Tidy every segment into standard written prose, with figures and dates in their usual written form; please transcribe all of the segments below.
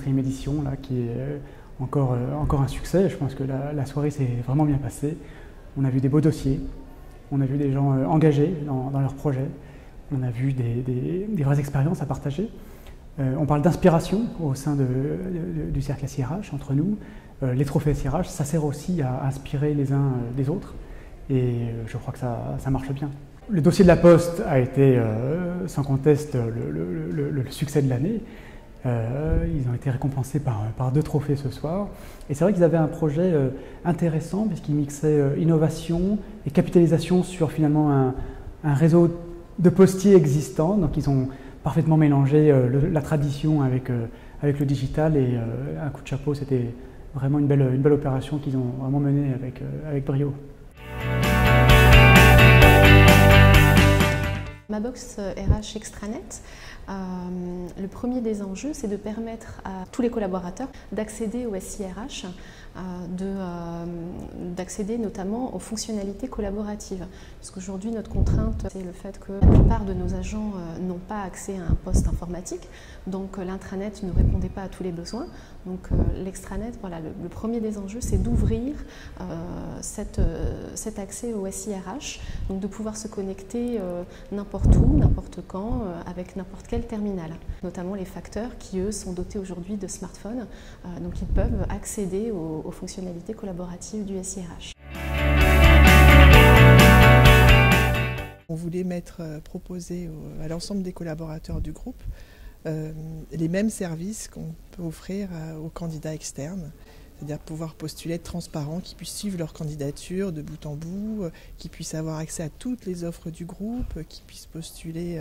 4e édition là, qui est encore un succès. Je pense que la soirée s'est vraiment bien passée. On a vu des beaux dossiers, on a vu des gens engagés dans leurs projets, on a vu des vraies expériences à partager. On parle d'inspiration au sein du cercle SIRH entre nous. Les trophées SIRH, ça sert aussi à inspirer les uns des autres et je crois que ça marche bien. Le dossier de la Poste a été sans conteste le succès de l'année. Ils ont été récompensés par 2 trophées ce soir. Et c'est vrai qu'ils avaient un projet intéressant puisqu'ils mixaient innovation et capitalisation sur finalement un réseau de postiers existants. Donc ils ont parfaitement mélangé la tradition avec le digital et un coup de chapeau, c'était vraiment une belle opération qu'ils ont vraiment menée avec brio. Mabox RH Extranet, le premier des enjeux, c'est de permettre à tous les collaborateurs d'accéder au SIRH, d'accéder notamment aux fonctionnalités collaboratives. Parce qu'aujourd'hui, notre contrainte, c'est le fait que la plupart de nos agents n'ont pas accès à un poste informatique, donc l'intranet ne répondait pas à tous les besoins. Donc l'extranet, voilà, le premier des enjeux, c'est d'ouvrir cet accès au SIRH, donc de pouvoir se connecter n'importe où, n'importe quand, avec n'importe quel terminal. Notamment les facteurs qui, eux, sont dotés aujourd'hui de smartphones, donc ils peuvent accéder aux fonctionnalités collaboratives du SIRH. On voulait proposer à l'ensemble des collaborateurs du groupe les mêmes services qu'on peut offrir aux candidats externes, c'est-à-dire pouvoir postuler, être transparent, qu'ils puissent suivre leur candidature de bout en bout, qu'ils puissent avoir accès à toutes les offres du groupe, qu'ils puissent postuler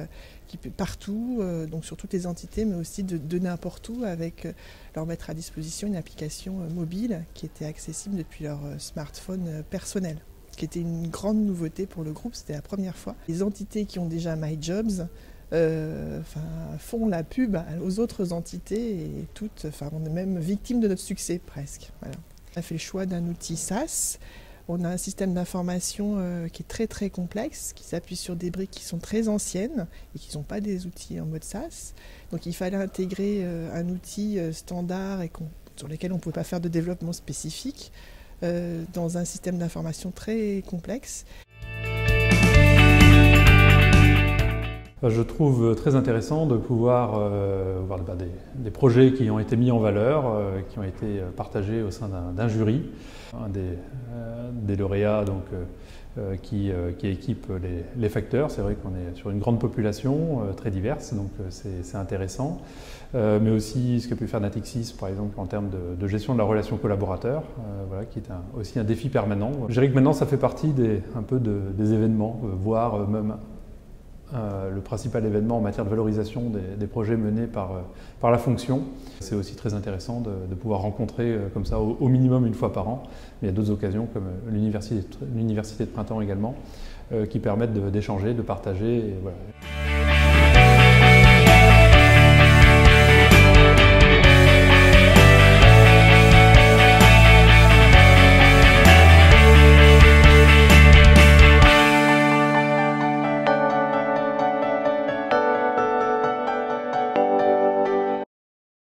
partout, donc sur toutes les entités, mais aussi de n'importe où, avec leur mettre à disposition une application mobile qui était accessible depuis leur smartphone personnel, qui était une grande nouveauté pour le groupe, c'était la première fois. Les entités qui ont déjà MyJobs font la pub aux autres entités et toutes, on est même victime de notre succès presque. Voilà. On a fait le choix d'un outil SaaS. On a un système d'information qui est très très complexe, qui s'appuie sur des briques qui sont très anciennes et qui ne sont pas des outils en mode SaaS. Donc il fallait intégrer un outil standard et sur lequel on ne pouvait pas faire de développement spécifique dans un système d'information très complexe. Je trouve très intéressant de pouvoir voir des projets qui ont été mis en valeur, qui ont été partagés au sein d'un jury. Un des lauréats donc, qui équipe les facteurs. C'est vrai qu'on est sur une grande population très diverse, donc c'est intéressant. Mais aussi ce qu'a pu faire Natixis, par exemple, en termes de gestion de la relation collaborateur, voilà, qui est aussi un défi permanent. Je dirais que maintenant, ça fait partie un peu des événements, voire même le principal événement en matière de valorisation des projets menés par la fonction. C'est aussi très intéressant de pouvoir rencontrer comme ça au minimum une fois par an. Mais il y a d'autres occasions comme l'université de printemps également qui permettent d'échanger, de partager. Et voilà.